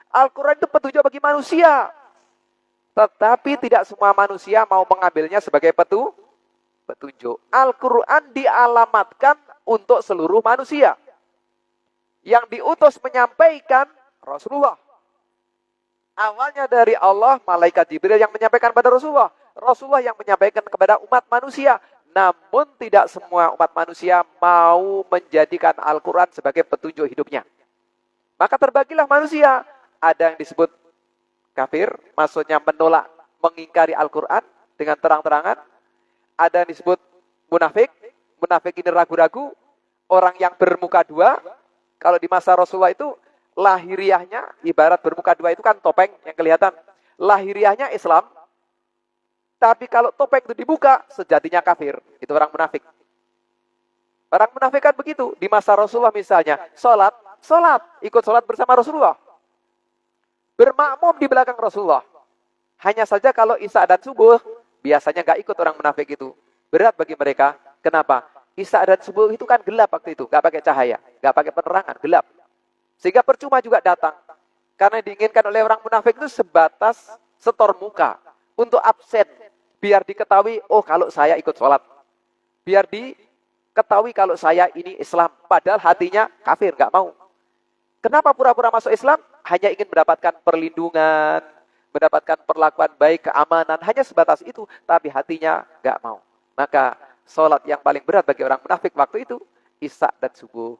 Al-Quran itu petunjuk bagi manusia. Tetapi tidak semua manusia mau mengambilnya sebagai petunjuk. Al-Quran dialamatkan untuk seluruh manusia. Yang diutus menyampaikan Rasulullah. Awalnya dari Allah, malaikat Jibril yang menyampaikan kepada Rasulullah. Rasulullah yang menyampaikan kepada umat manusia. Namun tidak semua umat manusia mau menjadikan Al-Quran sebagai petunjuk hidupnya. Maka terbagilah manusia. Ada yang disebut kafir, maksudnya menolak, mengingkari Al-Quran dengan terang-terangan. Ada yang disebut munafik. Munafik ini ragu-ragu. Orang yang bermuka dua. Kalau di masa Rasulullah itu, lahiriahnya, ibarat bermuka dua itu kan topeng yang kelihatan. Lahiriahnya Islam. Tapi kalau topeng itu dibuka, sejatinya kafir. Itu orang munafik. Orang munafik kan begitu. Di masa Rasulullah misalnya, sholat, ikut sholat bersama Rasulullah. Bermakmum di belakang Rasulullah. Hanya saja kalau isya dan subuh, biasanya nggak ikut orang munafik itu. Berat bagi mereka. Kenapa? Isya dan subuh itu kan gelap waktu itu. Nggak pakai cahaya, nggak pakai penerangan, gelap. Sehingga percuma juga datang. Karena diinginkan oleh orang munafik itu sebatas setor muka. Untuk absen. Biar diketahui, oh kalau saya ikut sholat. Biar diketahui kalau saya ini Islam. Padahal hatinya kafir, nggak mau. Kenapa pura-pura masuk Islam? Hanya ingin mendapatkan perlindungan, mendapatkan perlakuan baik, keamanan. Hanya sebatas itu, tapi hatinya nggak mau. Maka sholat yang paling berat bagi orang munafik waktu itu, isya dan subuh.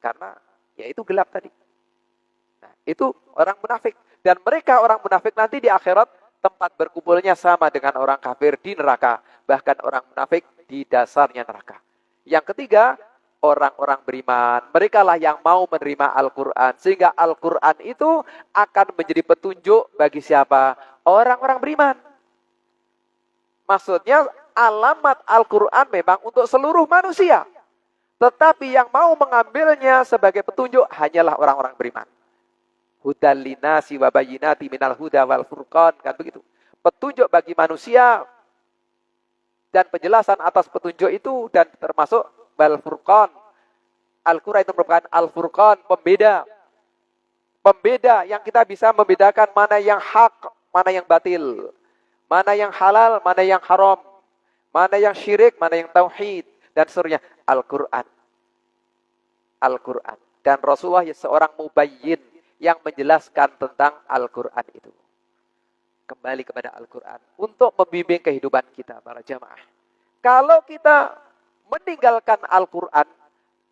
Karena ya itu gelap tadi. Nah, itu orang munafik. Dan mereka orang munafik nanti di akhirat, tempat berkumpulnya sama dengan orang kafir di neraka. Bahkan orang munafik di dasarnya neraka. Yang ketiga, orang-orang beriman. Mereka lah yang mau menerima Al-Quran. Sehingga Al-Quran itu akan menjadi petunjuk bagi siapa? Orang-orang beriman. Maksudnya alamat Al-Quran memang untuk seluruh manusia. Tetapi yang mau mengambilnya sebagai petunjuk hanyalah orang-orang beriman. Hudal linasi wa bayyinati minal huda wal furqan, kan begitu. Petunjuk bagi manusia dan penjelasan atas petunjuk itu dan termasuk wal furqan. Al-Quran itu merupakan al-furqan, pembeda. Pembeda yang kita bisa membedakan mana yang hak, mana yang batil. Mana yang halal, mana yang haram. Mana yang syirik, mana yang tauhid dan seterusnya. Al-Quran. Al-Quran. Dan Rasulullah seorang mubayyin yang menjelaskan tentang Al-Quran itu. Kembali kepada Al-Quran. Untuk membimbing kehidupan kita, para jamaah. Kalau kita meninggalkan Al-Quran,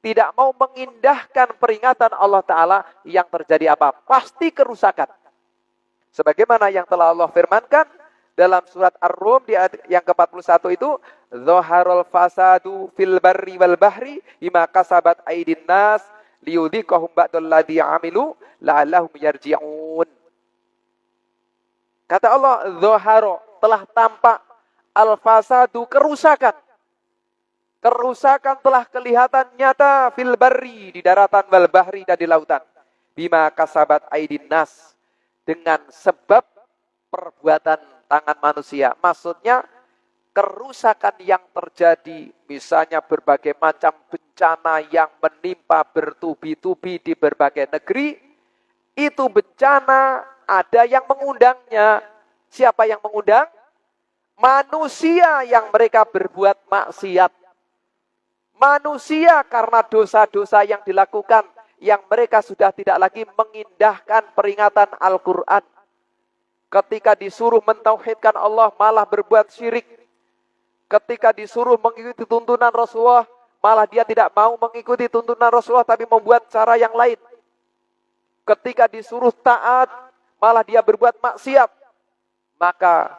tidak mau mengindahkan peringatan Allah Ta'ala, yang terjadi apa? Pasti kerusakan. Sebagaimana yang telah Allah firmankan dalam surat Ar-Rum di ayat yang ke-41 itu, Zaharul fasadu fil barri wal bahri bima kasabat aydin nas liyudhiqahum ba'dal ladzi amilu la'allahum yarji'un. Kata Allah, zahara, telah tampak al-fasadu, kerusakan. Kerusakan telah kelihatan nyata fil barri, di daratan, wal bahri, dan di lautan. Bima kasabat aydin nas, dengan sebab perbuatan tangan manusia. Maksudnya kerusakan yang terjadi, misalnya berbagai macam bencana yang menimpa bertubi-tubi di berbagai negeri, itu bencana ada yang mengundangnya. Siapa yang mengundang? Manusia yang mereka berbuat maksiat. Manusia karena dosa-dosa yang dilakukan, yang mereka sudah tidak lagi mengindahkan peringatan Al-Quran. Ketika disuruh mentauhidkan Allah, malah berbuat syirik. Ketika disuruh mengikuti tuntunan Rasulullah, malah dia tidak mau mengikuti tuntunan Rasulullah, tapi membuat cara yang lain. Ketika disuruh taat, malah dia berbuat maksiat. Maka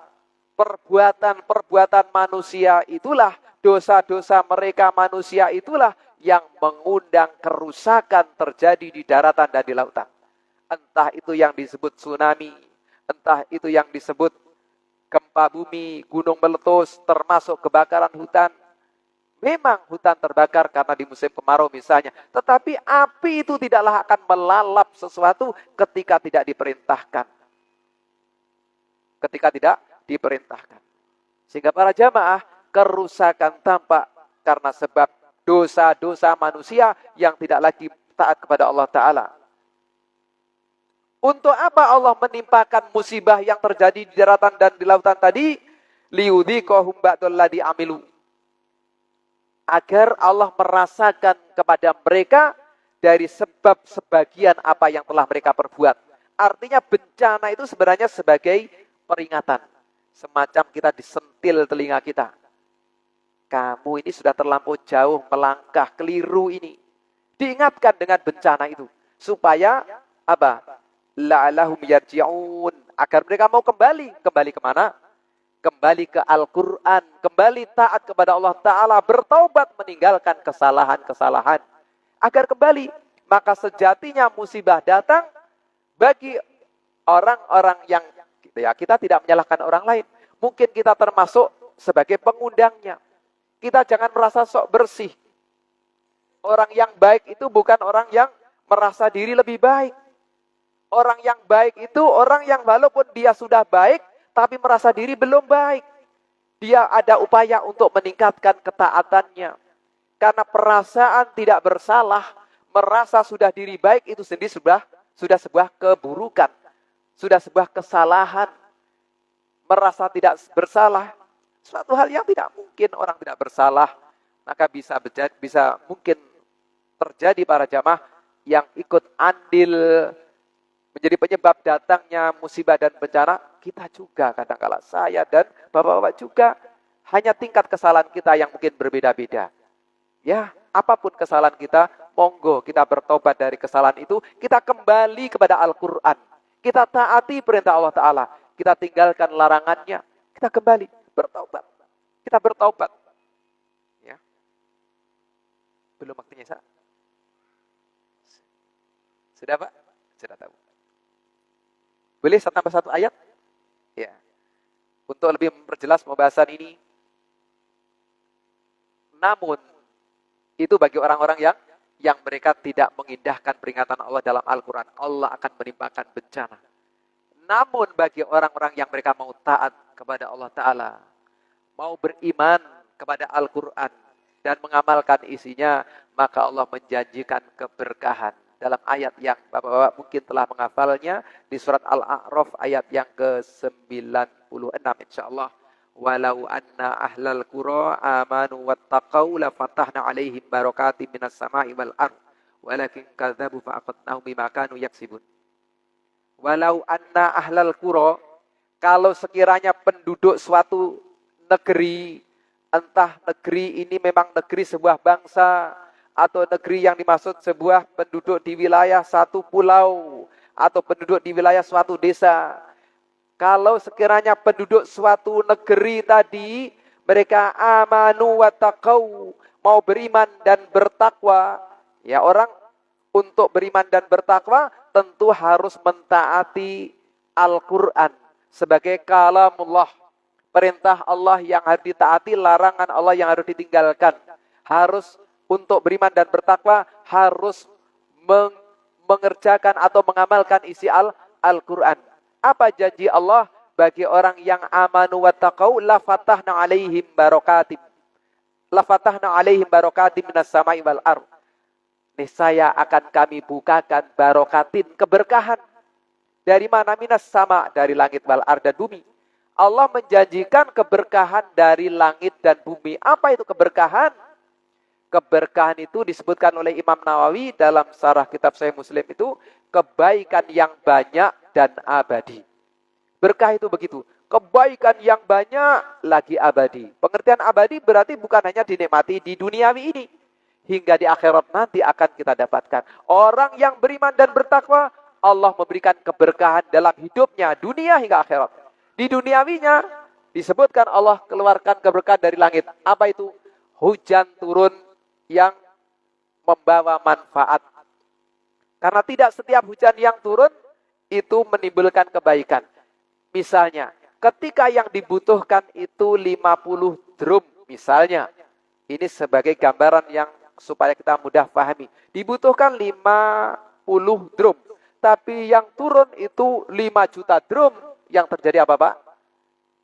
perbuatan-perbuatan manusia itulah, dosa-dosa mereka manusia itulah yang mengundang kerusakan terjadi di daratan dan di lautan. Entah itu yang disebut tsunami, entah itu yang disebut gempa bumi, gunung meletus, termasuk kebakaran hutan. Memang hutan terbakar karena di musim kemarau misalnya. Tetapi api itu tidaklah akan melalap sesuatu ketika tidak diperintahkan. Ketika tidak diperintahkan. Sehingga para jamaah, kerusakan tampak karena sebab dosa-dosa manusia yang tidak lagi taat kepada Allah Ta'ala. Untuk apa Allah menimpakan musibah yang terjadi di daratan dan di lautan tadi? Liyudhiqahum ba'dal ladzi amilu. Agar Allah merasakan kepada mereka dari sebab sebagian apa yang telah mereka perbuat. Artinya bencana itu sebenarnya sebagai peringatan. Semacam kita disentil telinga kita. kamu ini sudah terlampau jauh melangkah keliru ini. Diingatkan dengan bencana itu supaya apa? La'allahum yarji'un, agar mereka mau kembali kemana? Kembali ke Al-Quran, kembali taat kepada Allah Ta'ala, bertaubat meninggalkan kesalahan-kesalahan. Agar kembali, maka sejatinya musibah datang bagi orang-orang yang gitu ya, kita tidak menyalahkan orang lain. Mungkin kita termasuk sebagai pengundangnya. Kita jangan merasa sok bersih. Orang yang baik itu bukan orang yang merasa diri lebih baik. Orang yang baik itu orang yang walaupun dia sudah baik, tapi merasa diri belum baik. Dia ada upaya untuk meningkatkan ketaatannya. Karena perasaan tidak bersalah, merasa sudah diri baik itu sendiri sudah sebuah keburukan. Sudah sebuah kesalahan. Merasa tidak bersalah, suatu hal yang tidak mungkin orang tidak bersalah. Maka bisa mungkin terjadi para jamaah yang ikut andil menjadi penyebab datangnya musibah dan bencana. Kita juga kadang-kala, saya dan bapak-bapak juga, hanya tingkat kesalahan kita yang mungkin berbeda-beda. Ya, apapun kesalahan kita, monggo kita bertobat dari kesalahan itu, kita kembali kepada Al-Quran. Kita taati perintah Allah Ta'ala, kita tinggalkan larangannya, kita kembali bertobat. Kita bertobat. Ya. Belum waktunya, Sa? Sudah, Pak? Sudah tahu. Boleh saya tambah satu ayat? Ya. Untuk lebih memperjelas pembahasan ini. Namun, itu bagi orang-orang yang mereka tidak mengindahkan peringatan Allah dalam Al-Quran. Allah akan menimpakan bencana. Namun bagi orang-orang yang mereka mau taat kepada Allah Ta'ala, mau beriman kepada Al-Quran, dan mengamalkan isinya, maka Allah menjanjikan keberkahan. Dalam ayat yang Bapak-Bapak mungkin telah menghafalnya, di surat Al-A'raf ayat yang ke-96 insyaAllah. Walau anna ahlal qura amanu wattaqau la fatahna alaihim barakatim minas sama'i wal ard walakin kadzabu fa aqadnahum bima kanu yaksibun. Walau anna ahlal qura, kalau sekiranya penduduk suatu negeri, entah negeri ini memang negeri sebuah bangsa atau negeri yang dimaksud sebuah penduduk di wilayah satu pulau atau penduduk di wilayah suatu desa. Kalau sekiranya penduduk suatu negeri tadi, mereka amanu wa taqau, mau beriman dan bertakwa. Ya, orang untuk beriman dan bertakwa tentu harus mentaati Al-Quran sebagai kalamullah. Perintah Allah yang harus ditaati, larangan Allah yang harus ditinggalkan. Harus untuk beriman dan bertakwa, harus mengerjakan atau mengamalkan isi Al-Quran. Apa janji Allah bagi orang yang amanu wa taqau? La fatahna alaihim barakatim. La fatahna alaihim barakatim minas sama'i wal ard. Niscaya akan kami bukakan barakatin, keberkahan. Dari mana? Minas sama, dari langit wal ard dan bumi. Allah menjanjikan keberkahan dari langit dan bumi. Apa itu keberkahan? Keberkahan itu disebutkan oleh Imam Nawawi dalam syarah kitab Sahih Muslim itu, kebaikan yang banyak dan abadi. Berkah itu begitu. Kebaikan yang banyak lagi abadi. Pengertian abadi berarti bukan hanya dinikmati di duniawi ini. Hingga di akhirat nanti akan kita dapatkan. Orang yang beriman dan bertakwa, Allah memberikan keberkahan dalam hidupnya, dunia hingga akhirat. Di duniawinya disebutkan Allah keluarkan keberkahan dari langit. Apa itu? Hujan turun yang membawa manfaat. Karena tidak setiap hujan yang turun itu menimbulkan kebaikan. Misalnya, ketika yang dibutuhkan itu 50 drum misalnya. Ini sebagai gambaran yang supaya kita mudah pahami. Dibutuhkan 50 drum. Tapi yang turun itu 5 juta drum. Yang terjadi apa, Pak?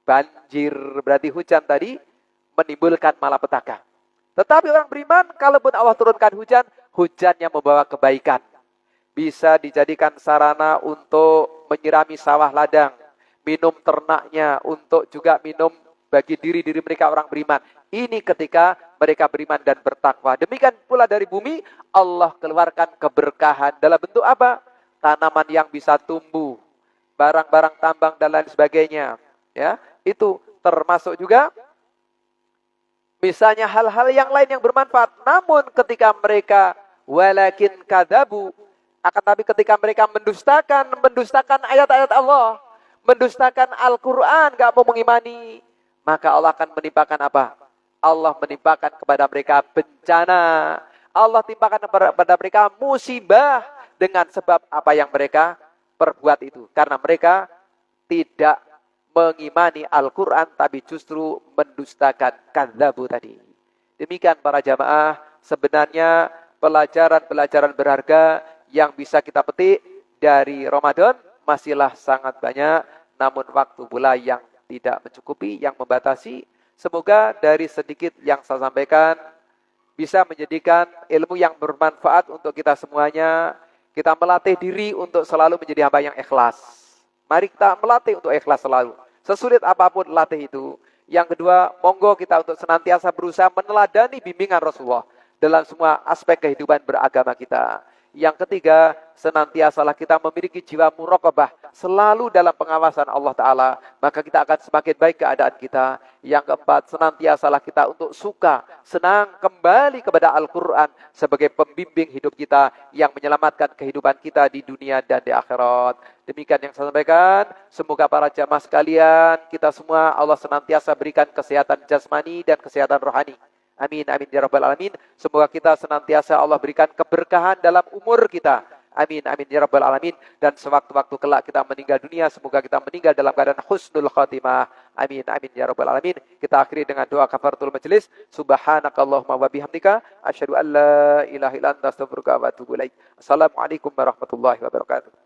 Banjir. Berarti hujan tadi menimbulkan malapetaka. Tetapi orang beriman, kalaupun Allah turunkan hujan, hujannya membawa kebaikan. Bisa dijadikan sarana untuk menyirami sawah ladang, minum ternaknya, untuk juga minum bagi diri-diri mereka orang beriman. Ini ketika mereka beriman dan bertakwa. Demikian pula dari bumi, Allah keluarkan keberkahan dalam bentuk apa? Tanaman yang bisa tumbuh, barang-barang tambang dan lain sebagainya. Ya, itu termasuk juga Misalnya hal-hal yang lain yang bermanfaat. Namun ketika mereka walakin kadzabu, akan tapi ketika mereka mendustakan ayat-ayat Allah, mendustakan Al-Quran, gak mau mengimani, maka Allah akan menimpakan apa? Allah menimpakan kepada mereka bencana. Allah timpakan kepada mereka musibah dengan sebab apa yang mereka perbuat itu. Karena mereka tidak mengimani Al-Quran, tapi justru mendustakan kadzabu tadi. Demikian para jamaah, sebenarnya pelajaran-pelajaran berharga yang bisa kita petik dari Ramadan masihlah sangat banyak, namun waktu pula yang tidak mencukupi, yang membatasi. Semoga dari sedikit yang saya sampaikan bisa menjadikan ilmu yang bermanfaat untuk kita semuanya. Kita melatih diri untuk selalu menjadi hamba yang ikhlas. Mari kita melatih untuk ikhlas selalu. Sesulit apapun latih itu. Yang kedua, monggo kita untuk senantiasa berusaha meneladani bimbingan Rasulullah dalam semua aspek kehidupan beragama kita. Yang ketiga, senantiasalah kita memiliki jiwa muraqabah selalu dalam pengawasan Allah Ta'ala. Maka kita akan semakin baik keadaan kita. Yang keempat, senantiasalah kita untuk suka, senang kembali kepada Al-Quran sebagai pembimbing hidup kita yang menyelamatkan kehidupan kita di dunia dan di akhirat. Demikian yang saya sampaikan. Semoga para jamaah sekalian, kita semua Allah senantiasa berikan kesehatan jasmani dan kesehatan rohani. Amin, amin ya rabbal alamin. Semoga kita senantiasa Allah berikan keberkahan dalam umur kita. Amin, amin ya rabbal alamin. Dan sewaktu-waktu kelak kita meninggal dunia, semoga kita meninggal dalam keadaan husnul khatimah. Amin, amin ya rabbal alamin. Kita akhiri dengan doa kafaratul majelis. Subhanakallahumma wa bihamdika asyhadu an la ilaha illa anta astaghfiruka wa atubu ilaik. Assalamualaikum warahmatullahi wabarakatuh.